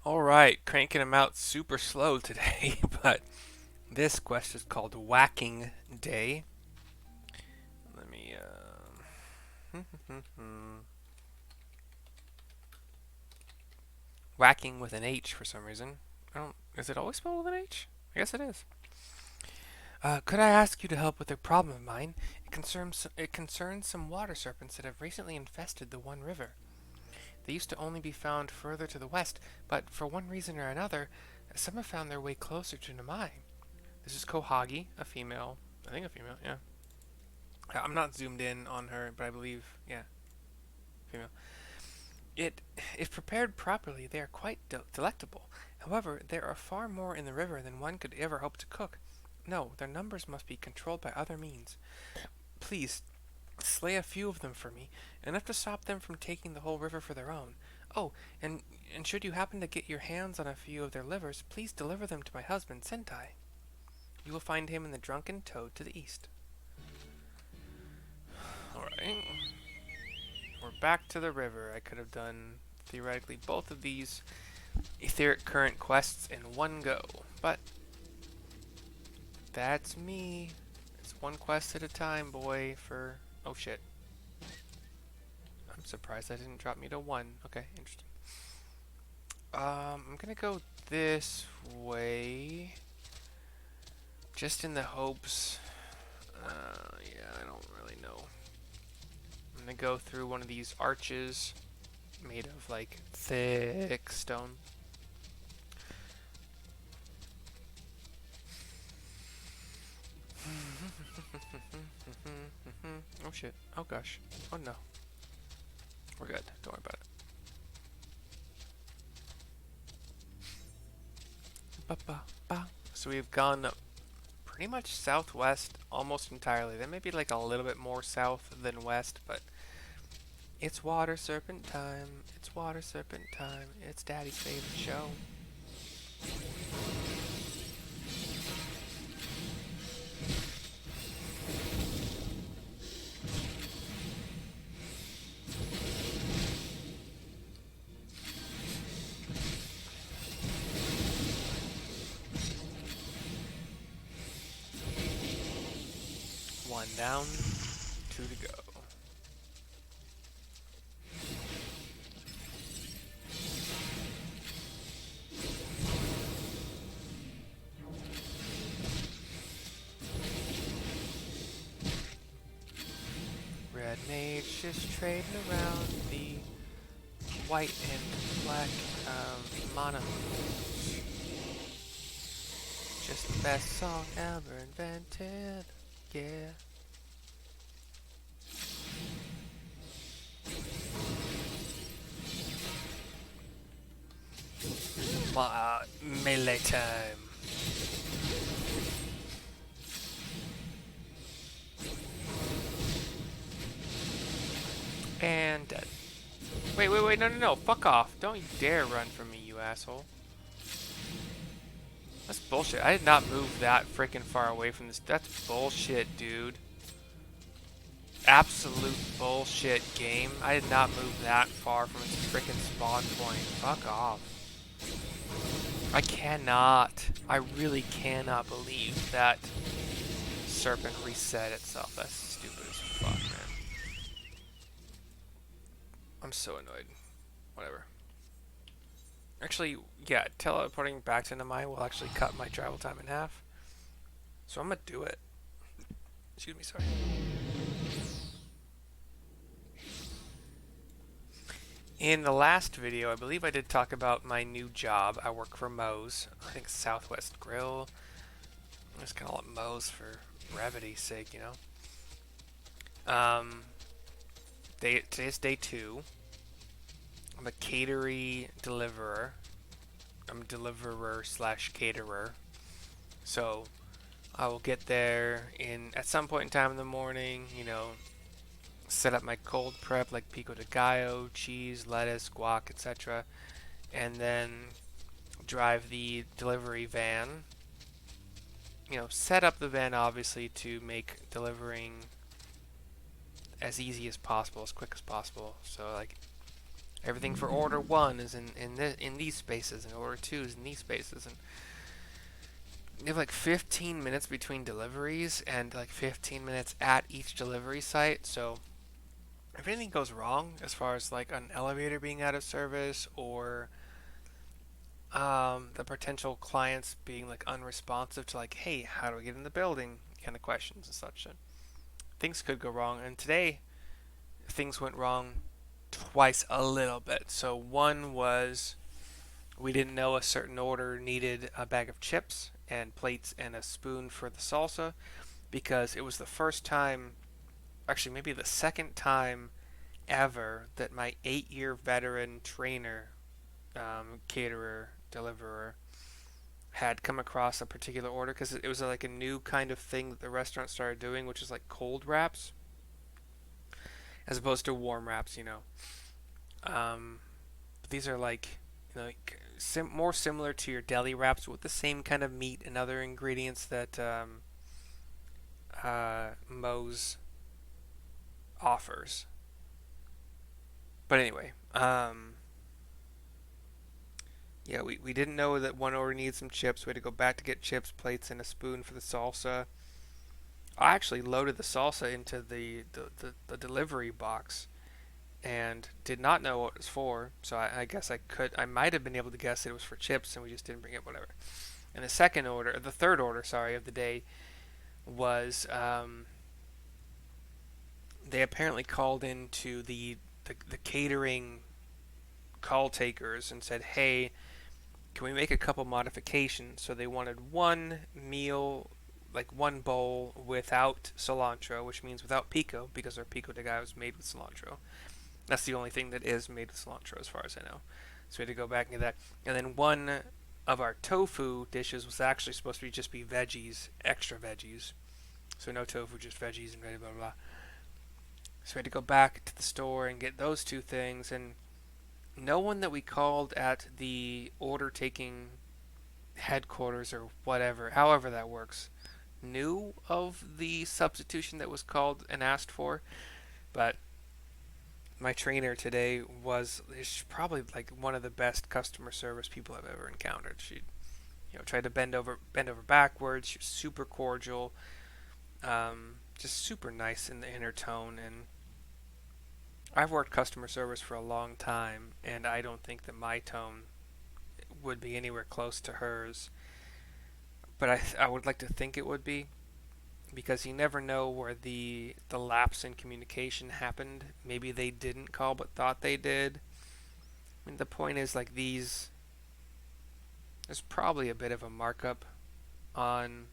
Alright, cranking them out super slow today, but this quest is called Whacking Day. Let me, Whacking with an H for some reason. Is it always spelled with an H? I guess it is. Could I ask you to help with a problem of mine? It concerns some water serpents that have recently infested the One River. They used to only be found further to the west, but for one reason or another, some have found their way closer to Namai. This is Kohagi, a female. I think a female, yeah. I'm not zoomed in on her, but I believe, yeah, female. It, if prepared properly, they are quite delectable. However, there are far more in the river than one could ever hope to cook. No, their numbers must be controlled by other means. Please, slay a few of them for me, enough to stop them from taking the whole river for their own. Oh, and should you happen to get your hands on a few of their livers, please deliver them to my husband, Sentai. You will find him in the Drunken Toad to the east. Alright. We're back to the river. I could have done, theoretically, both of these etheric current quests in one go. But that's me. It's one quest at a time, boy, for... Oh, shit. I'm surprised that didn't drop me to 1. Okay, interesting. I'm gonna go this way. Just in the hopes... yeah, I don't really know. I'm gonna go through one of these arches made of, like, thick stone. Oh shit. Oh gosh. Oh no. We're good. Don't worry about it. Ba ba ba. So we've gone pretty much southwest almost entirely. There may be like a little bit more south than west, but it's Water Serpent time. It's Water Serpent time. It's Daddy's favorite show. One down, 2 to go. Red Mage just trading around the white and black mana. Just the best song ever invented. Yeah. Melee time. And dead. Wait, no, fuck off. Don't you dare run from me, you asshole. That's bullshit. I did not move that freaking far away from this. That's bullshit, dude. Absolute bullshit game. I did not move that far from its freaking spawn point. Fuck off. I really cannot believe that Serpent reset itself. That's stupid as fuck, man. I'm so annoyed. Whatever. Actually, yeah, teleporting back to Namai will actually cut my travel time in half. So I'm gonna do it. Excuse me, sorry. In the last video, I believe I did talk about my new job. I work for Moe's. I think Southwest Grill. I'm just gonna call it Moe's for brevity's sake, you know. Today's day 2. I'm a catery deliverer. I'm a deliverer slash caterer. So I will get there at some point in time in the morning, you know, set up my cold prep like pico de gallo, cheese, lettuce, guac, etc. And then drive the delivery van. You know, set up the van obviously to make delivering as easy as possible, as quick as possible. So like Everything for order one is in these spaces, and order two is in these spaces, and you have like 15 minutes between deliveries and like 15 minutes at each delivery site. So if anything goes wrong as far as like an elevator being out of service or the potential clients being like unresponsive to like, hey, how do we get in the building kind of questions and such, things could go wrong. And today things went wrong twice a little bit. So one was we didn't know a certain order needed a bag of chips and plates and a spoon for the salsa because it was the first time, actually maybe the second time ever, that my 8-year veteran trainer, caterer, deliverer, had come across a particular order because it was like a new kind of thing that the restaurant started doing, which is like cold wraps as opposed to warm wraps, you know. But these are like, more similar to your deli wraps with the same kind of meat and other ingredients that Moe's offers. But anyway, yeah, we didn't know that one order needed some chips. We had to go back to get chips, plates, and a spoon for the salsa. I actually loaded the salsa into the delivery box and did not know what it was for. So I guess I might have been able to guess it was for chips, and we just didn't bring it. Whatever. And the third order, sorry, of the day was they apparently called into the catering call takers and said, hey, can we make a couple modifications? So they wanted one meal, like one bowl without cilantro, which means without pico, because our pico de gallo is made with cilantro. That's the only thing that is made with cilantro, as far as I know. So we had to go back and get that. And then one of our tofu dishes was actually supposed to just be veggies, extra veggies. So no tofu, just veggies and blah blah blah. So we had to go back to the store and get those two things. And no one that we called at the order taking headquarters or whatever, however that works, knew of the substitution that was called and asked for. But my trainer today is probably like one of the best customer service people I've ever encountered. She, tried to bend over backwards. She was super cordial, just super nice in her tone. And I've worked customer service for a long time, and I don't think that my tone would be anywhere close to hers. But I would like to think it would be, because you never know where the lapse in communication happened. Maybe they didn't call but thought they did. I mean, the point is, like, there's probably a bit of a markup on.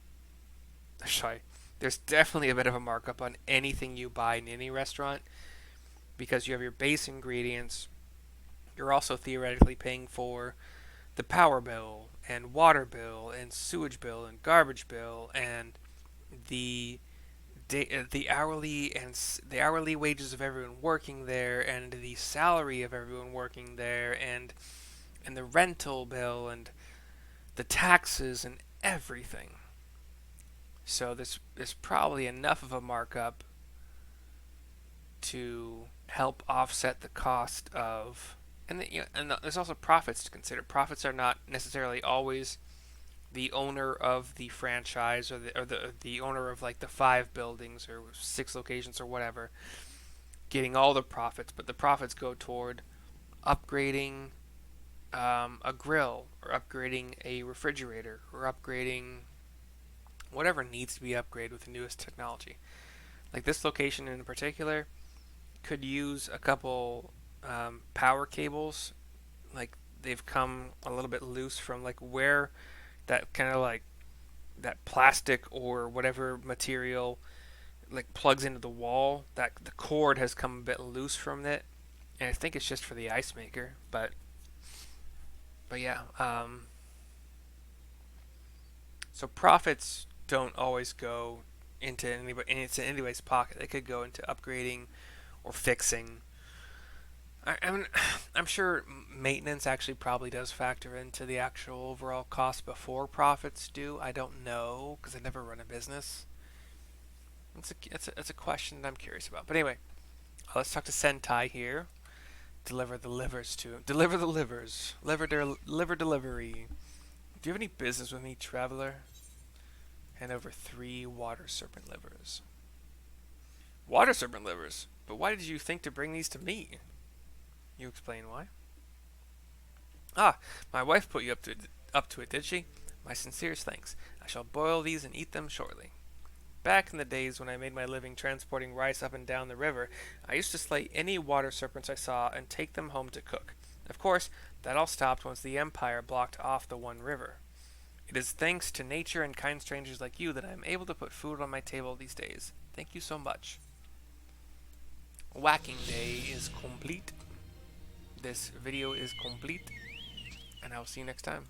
Sorry, there's definitely a bit of a markup on anything you buy in any restaurant because you have your base ingredients. You're also theoretically paying for the power bill and water bill and sewage bill and garbage bill and the the hourly wages of everyone working there and the salary of everyone working there and the rental bill and the taxes and everything. So there's probably enough of a markup to help offset the cost of, and there's also profits to consider. Profits are not necessarily always the owner of the franchise or the owner of like the 5 buildings or 6 locations or whatever getting all the profits, but the profits go toward upgrading a grill or upgrading a refrigerator or upgrading whatever needs to be upgraded with the newest technology. Like this location in particular could use a couple power cables. Like they've come a little bit loose from like where that kind of like that plastic or whatever material like plugs into the wall. That the cord has come a bit loose from it, and I think it's just for the ice maker. But yeah. So profits don't always go into anybody's pocket. They could go into upgrading or fixing. I'm sure maintenance actually probably does factor into the actual overall cost before profits do. I don't know because I never run a business. It's a question that I'm curious about. But anyway, let's talk to Sentai here. Deliver the livers to. Deliver the livers. Liver delivery. Do you have any business with me, traveler? Hand over 3 water serpent livers. Water serpent livers? But why did you think to bring these to me? You explain why? Ah, my wife put you up to it, did she? My sincerest thanks. I shall boil these and eat them shortly. Back in the days when I made my living transporting rice up and down the river, I used to slay any water serpents I saw and take them home to cook. Of course, that all stopped once the Empire blocked off the one river. It is thanks to nature and kind strangers like you that I am able to put food on my table these days. Thank you so much. Whacking day is complete. This video is complete, and I will see you next time.